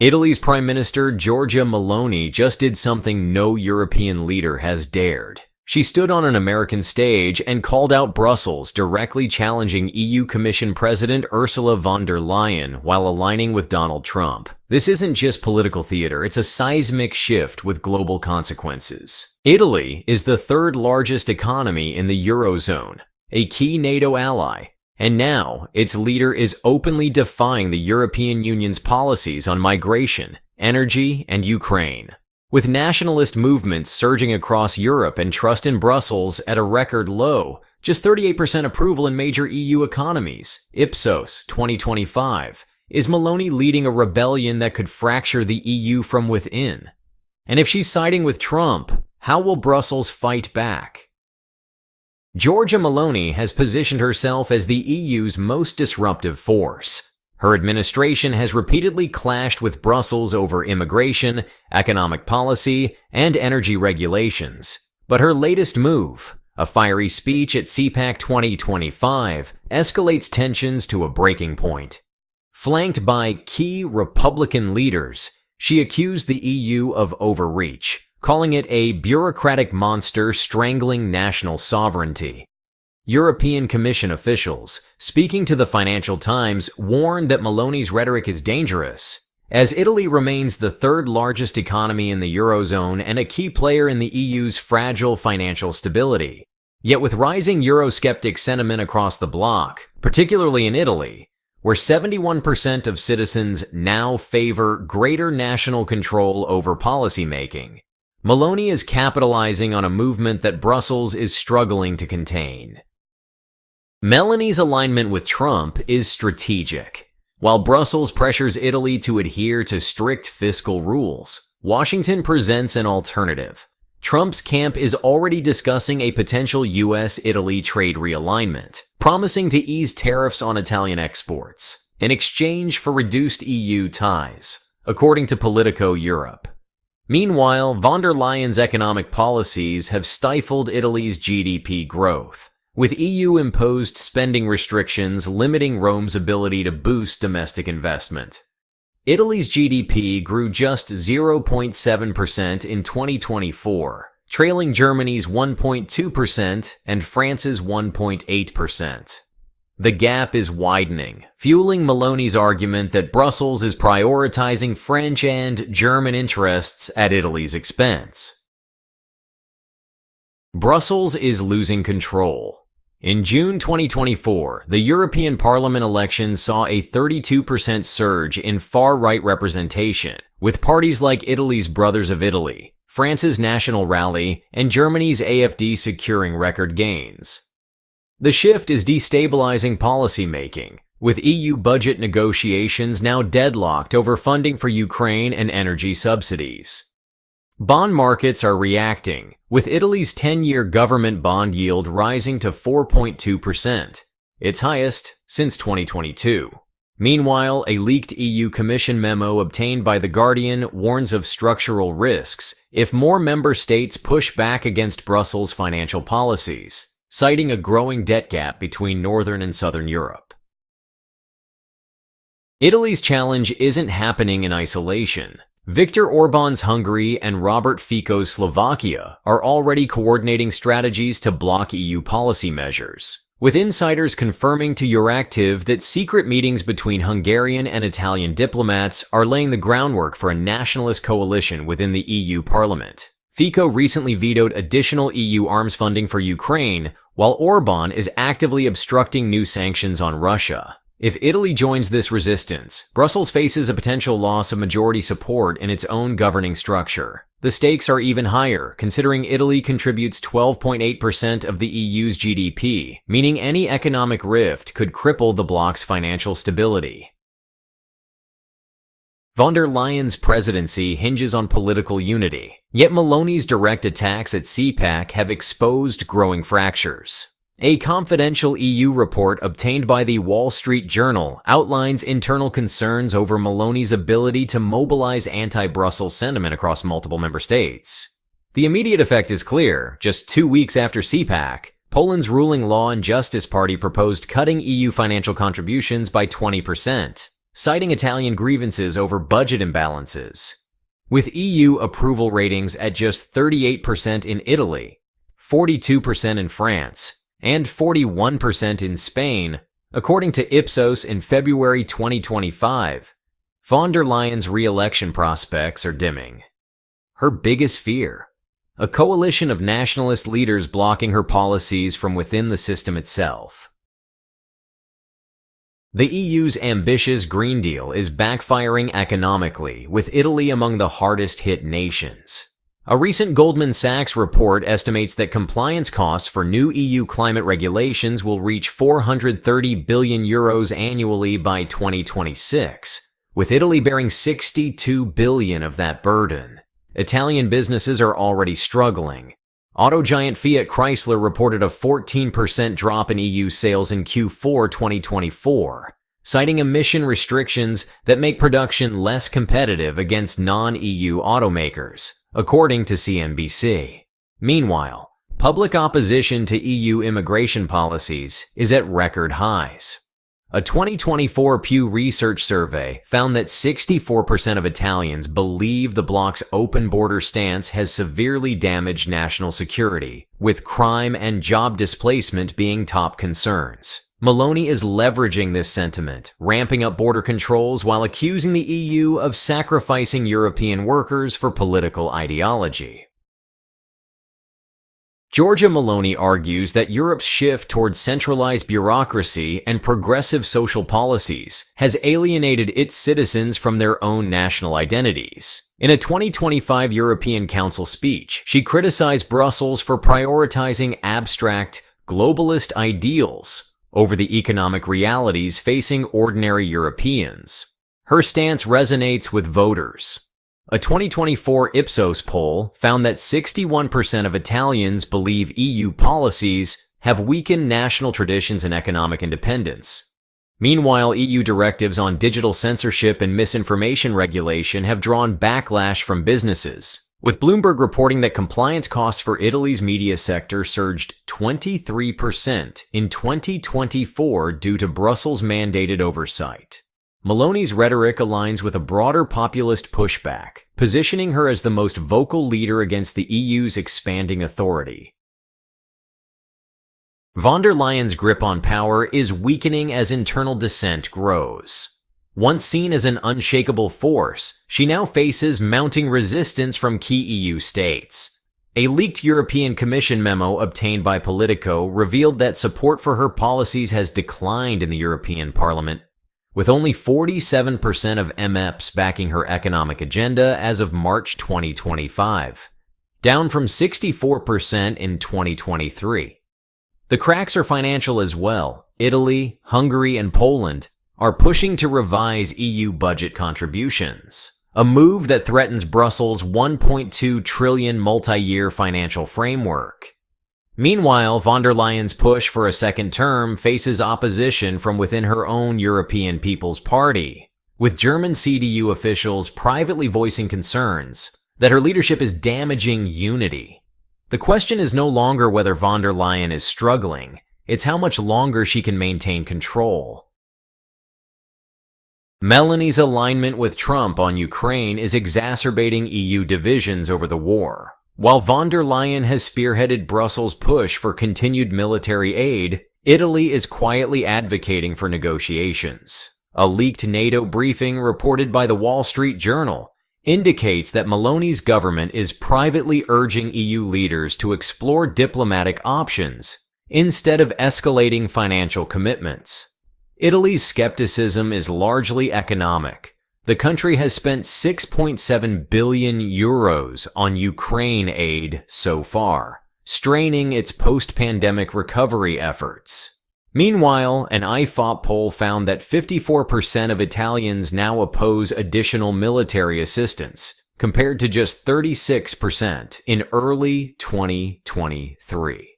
Italy's Prime Minister Giorgia Meloni just did something no European leader has dared. She stood on an American stage and called out Brussels, directly challenging EU Commission President Ursula von der Leyen while aligning with Donald Trump. This isn't just political theater, it's a seismic shift with global consequences. Italy is the third largest economy in the Eurozone, a key NATO ally, and now its leader is openly defying the European Union's policies on migration, energy, and Ukraine. With nationalist movements surging across Europe and trust in Brussels at a record low, just 38% approval in major EU economies, Ipsos 2025, is Meloni leading a rebellion that could fracture the EU from within? And if she's siding with Trump, how will Brussels fight back? Giorgia Meloni has positioned herself as the EU's most disruptive force. Her administration has repeatedly clashed with Brussels over immigration, economic policy, and energy regulations. But her latest move, a fiery speech at CPAC 2025, escalates tensions to a breaking point. Flanked by key Republican leaders, she accused the EU of overreach, calling it a bureaucratic monster strangling national sovereignty. European Commission officials, speaking to the Financial Times, warned that Meloni's rhetoric is dangerous, as Italy remains the third largest economy in the Eurozone and a key player in the EU's fragile financial stability. Yet with rising Eurosceptic sentiment across the bloc, particularly in Italy, where 71% of citizens now favor greater national control over policymaking, Meloni is capitalizing on a movement that Brussels is struggling to contain. Meloni's alignment with Trump is strategic. While Brussels pressures Italy to adhere to strict fiscal rules, Washington presents an alternative. Trump's camp is already discussing a potential US-Italy trade realignment, promising to ease tariffs on Italian exports, in exchange for reduced EU ties, according to Politico Europe. Meanwhile, von der Leyen's economic policies have stifled Italy's GDP growth, with EU-imposed spending restrictions limiting Rome's ability to boost domestic investment. Italy's GDP grew just 0.7% in 2024, trailing Germany's 1.2% and France's 1.8%. The gap is widening, fueling Meloni's argument that Brussels is prioritizing French and German interests at Italy's expense. Brussels is losing control. In June 2024, the European Parliament elections saw a 32% surge in far-right representation, with parties like Italy's Brothers of Italy, France's National Rally, and Germany's AfD securing record gains. The shift is destabilizing policymaking, with EU budget negotiations now deadlocked over funding for Ukraine and energy subsidies. Bond markets are reacting, with Italy's 10-year government bond yield rising to 4.2%, its highest since 2022. Meanwhile, a leaked EU Commission memo obtained by The Guardian warns of structural risks if more member states push back against Brussels' financial policies, citing a growing debt gap between Northern and Southern Europe. Italy's challenge isn't happening in isolation. Viktor Orban's Hungary and Robert Fico's Slovakia are already coordinating strategies to block EU policy measures, with insiders confirming to Euractiv that secret meetings between Hungarian and Italian diplomats are laying the groundwork for a nationalist coalition within the EU Parliament. Fico recently vetoed additional EU arms funding for Ukraine, while Orban is actively obstructing new sanctions on Russia. If Italy joins this resistance, Brussels faces a potential loss of majority support in its own governing structure. The stakes are even higher, considering Italy contributes 12.8% of the EU's GDP, meaning any economic rift could cripple the bloc's financial stability. Von der Leyen's presidency hinges on political unity, yet Meloni's direct attacks at CPAC have exposed growing fractures. A confidential EU report obtained by the Wall Street Journal outlines internal concerns over Meloni's ability to mobilize anti-Brussels sentiment across multiple member states. The immediate effect is clear. Just 2 weeks after CPAC, Poland's ruling Law and Justice Party proposed cutting EU financial contributions by 20%. citing Italian grievances over budget imbalances. With EU approval ratings at just 38% in Italy, 42% in France, and 41% in Spain, according to Ipsos in February 2025, von der Leyen's re-election prospects are dimming. Her biggest fear? A coalition of nationalist leaders blocking her policies from within the system itself. The EU's ambitious Green Deal is backfiring economically, with Italy among the hardest-hit nations. A recent Goldman Sachs report estimates that compliance costs for new EU climate regulations will reach €430 billion annually by 2026, with Italy bearing $62 billion of that burden. Italian businesses are already struggling. Auto giant Fiat Chrysler reported a 14% drop in EU sales in Q4 2024, citing emission restrictions that make production less competitive against non-EU automakers, according to CNBC. Meanwhile, public opposition to EU immigration policies is at record highs. A 2024 Pew Research survey found that 64% of Italians believe the bloc's open border stance has severely damaged national security, with crime and job displacement being top concerns. Meloni is leveraging this sentiment, ramping up border controls while accusing the EU of sacrificing European workers for political ideology. Giorgia Meloni argues that Europe's shift towards centralized bureaucracy and progressive social policies has alienated its citizens from their own national identities. In a 2025 European Council speech, she criticized Brussels for prioritizing abstract, globalist ideals over the economic realities facing ordinary Europeans. Her stance resonates with voters. A 2024 Ipsos poll found that 61% of Italians believe EU policies have weakened national traditions and economic independence. Meanwhile, EU directives on digital censorship and misinformation regulation have drawn backlash from businesses, with Bloomberg reporting that compliance costs for Italy's media sector surged 23% in 2024 due to Brussels-mandated oversight. Meloni's rhetoric aligns with a broader populist pushback, positioning her as the most vocal leader against the EU's expanding authority. Von der Leyen's grip on power is weakening as internal dissent grows. Once seen as an unshakable force, she now faces mounting resistance from key EU states. A leaked European Commission memo obtained by Politico revealed that support for her policies has declined in the European Parliament, with only 47% of MEPs backing her economic agenda as of March 2025, down from 64% in 2023. The cracks are financial as well. Italy, Hungary, and Poland are pushing to revise EU budget contributions, a move that threatens Brussels' $1.2 trillion multi-year financial framework. Meanwhile, von der Leyen's push for a second term faces opposition from within her own European People's Party, with German CDU officials privately voicing concerns that her leadership is damaging unity. The question is no longer whether von der Leyen is struggling, it's how much longer she can maintain control. Meloni's alignment with Trump on Ukraine is exacerbating EU divisions over the war. While von der Leyen has spearheaded Brussels' push for continued military aid, Italy is quietly advocating for negotiations. A leaked NATO briefing reported by the Wall Street Journal indicates that Meloni's government is privately urging EU leaders to explore diplomatic options instead of escalating financial commitments. Italy's skepticism is largely economic. The country has spent €6.7 billion on Ukraine aid so far, straining its post-pandemic recovery efforts. Meanwhile, an IFOP poll found that 54% of Italians now oppose additional military assistance, compared to just 36% in early 2023.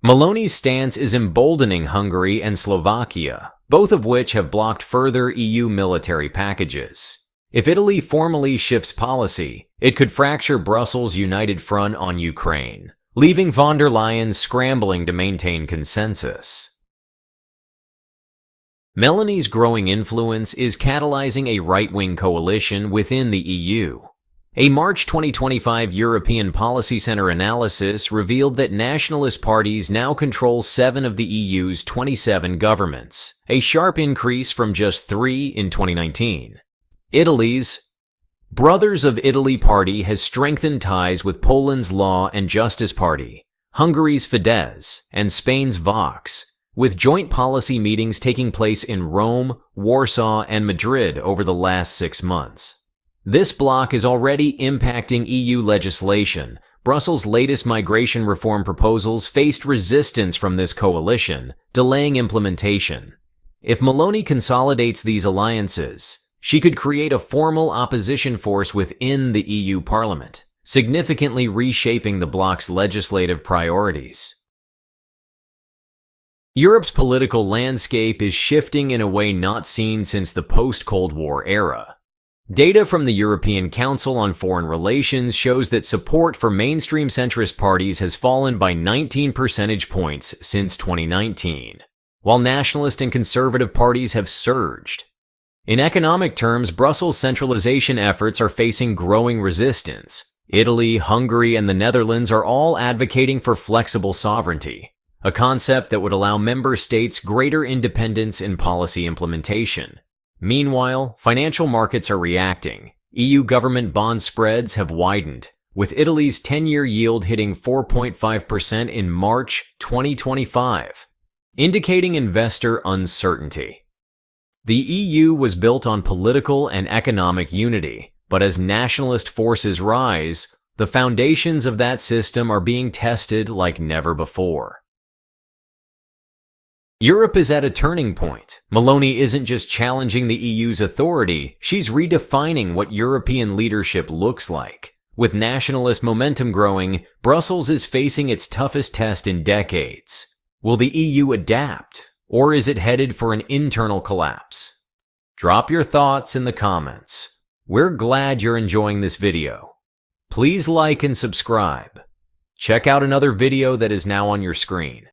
Meloni's stance is emboldening Hungary and Slovakia, both of which have blocked further EU military packages. If Italy formally shifts policy, it could fracture Brussels' united front on Ukraine, leaving von der Leyen scrambling to maintain consensus. Meloni's growing influence is catalyzing a right-wing coalition within the EU. A March 2025 European Policy Center analysis revealed that nationalist parties now control 7 of the EU's 27 governments, a sharp increase from just 3 in 2019. Italy's Brothers of Italy Party has strengthened ties with Poland's Law and Justice Party, Hungary's Fidesz, and Spain's Vox, with joint policy meetings taking place in Rome, Warsaw, and Madrid over the last 6 months. This bloc is already impacting EU legislation. Brussels' latest migration reform proposals faced resistance from this coalition, delaying implementation. If Meloni consolidates these alliances, she could create a formal opposition force within the EU Parliament, significantly reshaping the bloc's legislative priorities. Europe's political landscape is shifting in a way not seen since the post-Cold War era. Data from the European Council on Foreign Relations shows that support for mainstream centrist parties has fallen by 19 percentage points since 2019, while nationalist and conservative parties have surged. In economic terms, Brussels' centralization efforts are facing growing resistance. Italy, Hungary, and the Netherlands are all advocating for flexible sovereignty, a concept that would allow member states greater independence in policy implementation. Meanwhile, financial markets are reacting. EU government bond spreads have widened, with Italy's 10-year yield hitting 4.5% in March 2025, indicating investor uncertainty. The EU was built on political and economic unity, but as nationalist forces rise, the foundations of that system are being tested like never before. Europe is at a turning point. Meloni isn't just challenging the EU's authority, she's redefining what European leadership looks like. With nationalist momentum growing, Brussels is facing its toughest test in decades. Will the EU adapt, or is it headed for an internal collapse? Drop your thoughts in the comments. We're glad you're enjoying this video. Please like and subscribe. Check out another video that is now on your screen.